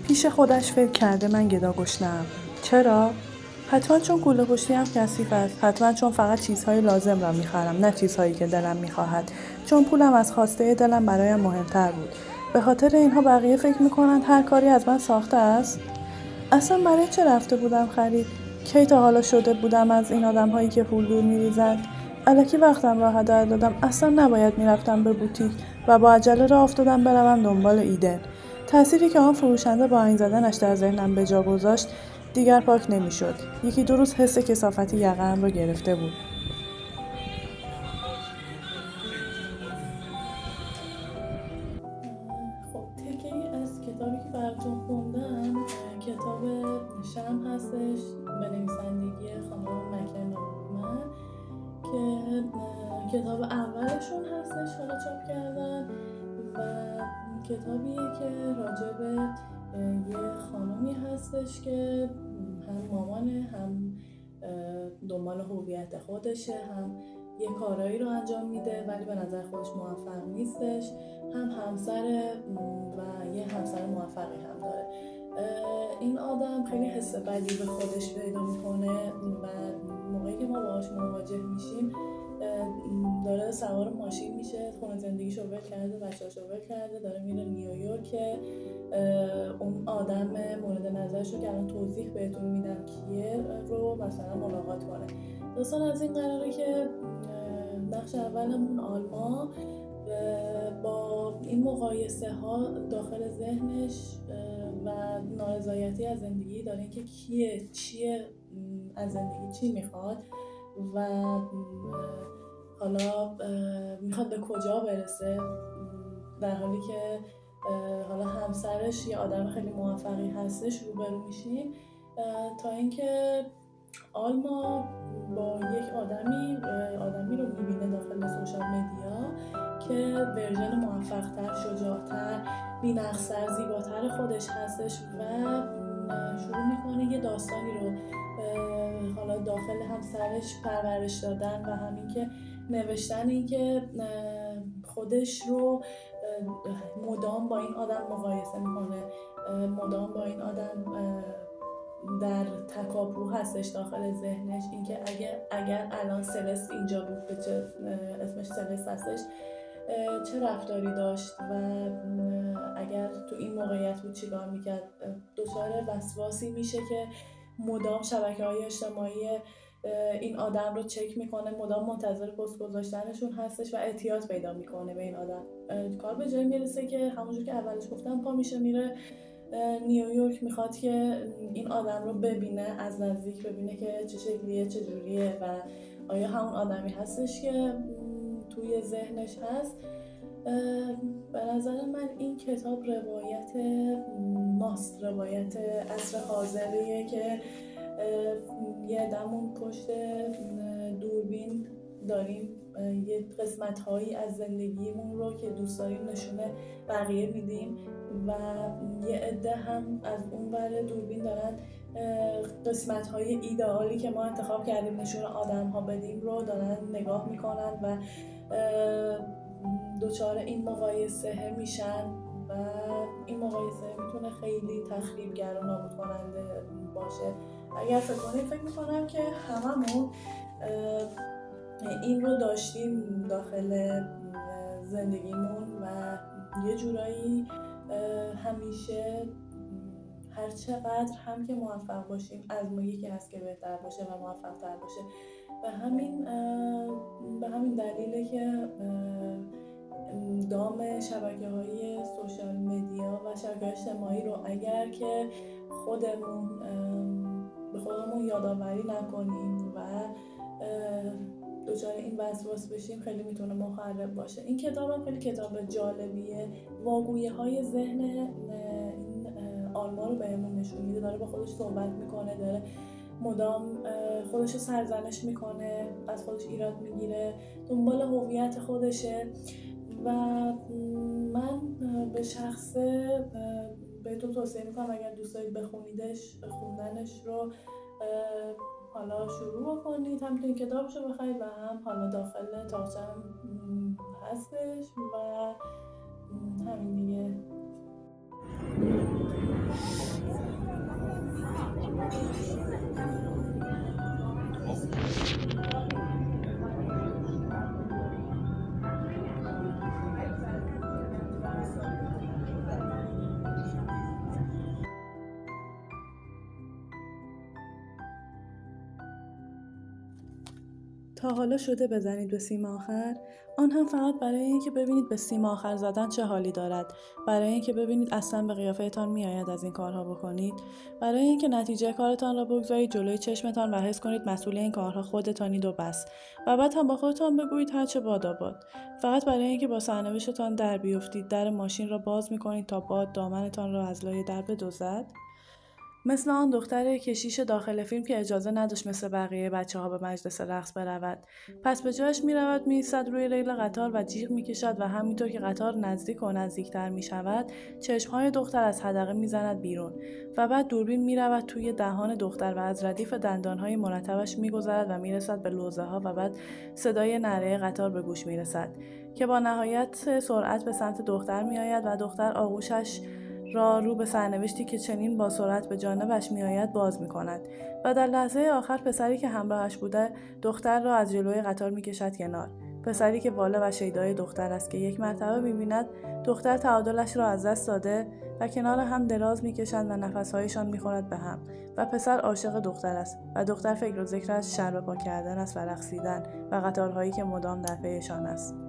پیش خودش فکر کرده من گدا گشنه‌ام. چرا؟ حتما چون کوله پشتیم کثیف است. حتما چون فقط چیزهای لازم را می‌خرم، نه چیزهایی که دلم می‌خواهد. چون پولم از خواسته دلم برایم مهمتر بود. به خاطر اینها بقیه فکر می‌کنند هر کاری از من ساخته است. اصلا برای چه رفته بودم خرید؟ کی تا حالا شده بودم از این آدم‌هایی که پول دور می‌ریزند؟ الکی وقتم را هدر دادم. اصلا نباید می‌رفتم به بوتیک و با عجله راه افتادم بروم دنبال ایدن. تأثیری که آن فروشنده با این زدنش در ذهنم به جا گذاشت دیگر پاک نمی‌شد. یکی دو روز حس کثافتی یقه‌ام را گرفته بود. خب تکه‌ای از کتابی که براتون خوندم کتاب شرم هستش به نویسندگی خانم مکن نورمن که کتاب اولشون هستش، حالا چاپ کردن و کتابیه که راجع به یه خانومی هستش که هم مامانه، هم دنبال هویت خودشه، هم یه کارایی رو انجام میده ولی به نظر خودش موفق نیستش، هم همسر و یه همسر موفقی هم داره. این آدم خیلی حس بدی به خودش پیدا میکنه و موقعی که ما باهاش مواجه میشیم داره سوار ماشین میشه، خونه زندگیشو ول کرده، بچه‌اشو ول کرده، داره میره نیویورک که اون آدم مورد نظرش رو که الان توضیح بهتون میدم کیه رو مثلا ملاقات کنه. داستان از این قراره که نقش اولمون آلما با این مقایسه ها داخل ذهنش و نارضایتی از زندگی داره که کیه، چیه، از زندگی چی میخواد و حالا میخواد به کجا برسه، در حالی که حالا همسرش یه آدم خیلی موفقی هستش روبرو میشیم تا اینکه آلما با یک آدمی رو میبینه داخل سوشال مدیا که ورژن موفق‌تر، شجاع‌تر، بی‌نقص‌تر، زیباتر خودش هستش و شروع میکنه یه داستانی رو حالا داخل همسرش پرورش دادن و همین که نوشتن این که خودش رو مدام با این آدم مقایسه میکنه، مدام با این آدم در تکاپو هستش داخل ذهنش، اینکه اگر الان سلست اینجا بود، به چه اسمش سلست هستش، چه رفتاری داشت و اگر تو این موقعیت بود چیکار میکرد. دچار وسواسی میشه که مدام شبکه‌های اجتماعی این آدم رو چک میکنه، مدام منتظر پست گذاشتنشون هستش و اعتیاد پیدا میکنه به این آدم. کار به جایی میرسه که همونجور که اولش گفتم پا میشه میره نیویورک، میخواد که این آدم رو ببینه، از نزدیک ببینه که چه شکلیه، چه جوریه و آیا همون آدمی هستش که توی ذهنش هست. به نظر من این کتاب روایت ماست، روایت عصر حاضریه که یه دمون پشت دوربین داریم یه قسمت هایی از زندگیمون رو که دوست داریم نشونه بقیه میدیم و یه عده هم از اون ور دوربین دارن قسمت های ایدئالی که ما انتخاب کردیم نشون آدم ها بدیم رو دارن نگاه میکنن و دچار این مقایسه میشن و این مقایسه میتونه خیلی تخریبگر و نابود کننده باشه. اگر فکر میکنم که هممون این رو داشتیم داخل زندگیمون و یه جورایی همیشه هر چقدر هم که موفق باشیم از ما یکی هست که بهتر باشه و موفق تر باشه. به همین دلیله که دام شبکه‌های سوشال مدیا و شبکه‌های اجتماعی رو اگر که به خودمون یادآوری نکنیم و دچار این وسواس بشیم خیلی میتونه مخرب باشه. این کتاب هم خیلی کتاب جالبیه، واگویه‌های ذهن این آلما رو بهمون نشون میده، داره با خودش صحبت میکنه، داره مدام خودش رو سرزنش میکنه، از خودش ایراد میگیره، دنبال هویت خودشه و من به شخصه بهتون توصیه میکنم اگر دوست دارید بخونیدش، خوندنش رو حالا شروع بکنید، هم این کتابشو بخرید و هم حالا داخل تاقچه‌ام هستش و همین دیگه. تا حالا شده بزنید به سیم آخر؟ آن هم فقط برای اینکه ببینید به سیم آخر زدن چه حالی دارد، برای اینکه ببینید اصلا به قیافهتان میآید از این کارها بکنید، برای اینکه نتیجه کارتان را بگذارید جلوی چشمتان و حس کنید مسئول این کارها خودتانید و بس، و بعد هم با خودتان بگویید هرچه باداباد. فقط برای اینکه با سرنوشتتان در بیفتید در ماشین را باز میکنید تا باد دامنتان را از لای در بدزدد؟ مثل آن دختر کشیش داخل فیلم که اجازه نداشت مثل بقیه بچه‌ها به مجلس رقص برود. پس به جایش می‌رود می‌ایستد روی ریل قطار و جیغ می‌کشد و همینطور که قطار نزدیک و نزدیکتر می‌شود، چشم‌های دختر از حدقه می‌زند بیرون و بعد دوربین می‌رود توی دهان دختر و از ردیف دندان‌های مرتبش می‌گذرد و می‌رسد به لوزه‌ها و بعد صدای نعره قطار به گوش می‌رسد که با نهایت سرعت به سمت دختر می‌آید و دختر آغوشش را رو به سرنوشتی که چنین با سرعت به جانبش میآید باز می‌کند و در لحظه آخر پسری که همراهش بوده دختر را از جلوی قطار می‌کشد کنار. پسری که واله و شیدای دختر است که یک مرتبه می‌بیند دختر تعادلش را از دست داده و کنار هم دراز می‌کشند و نفس‌هایشان می‌خورد به هم و پسر عاشق دختر است و دختر فکر و ذکرش شرب پا کردن است و رقصیدن و قطارهایی که مدام در پیشان است.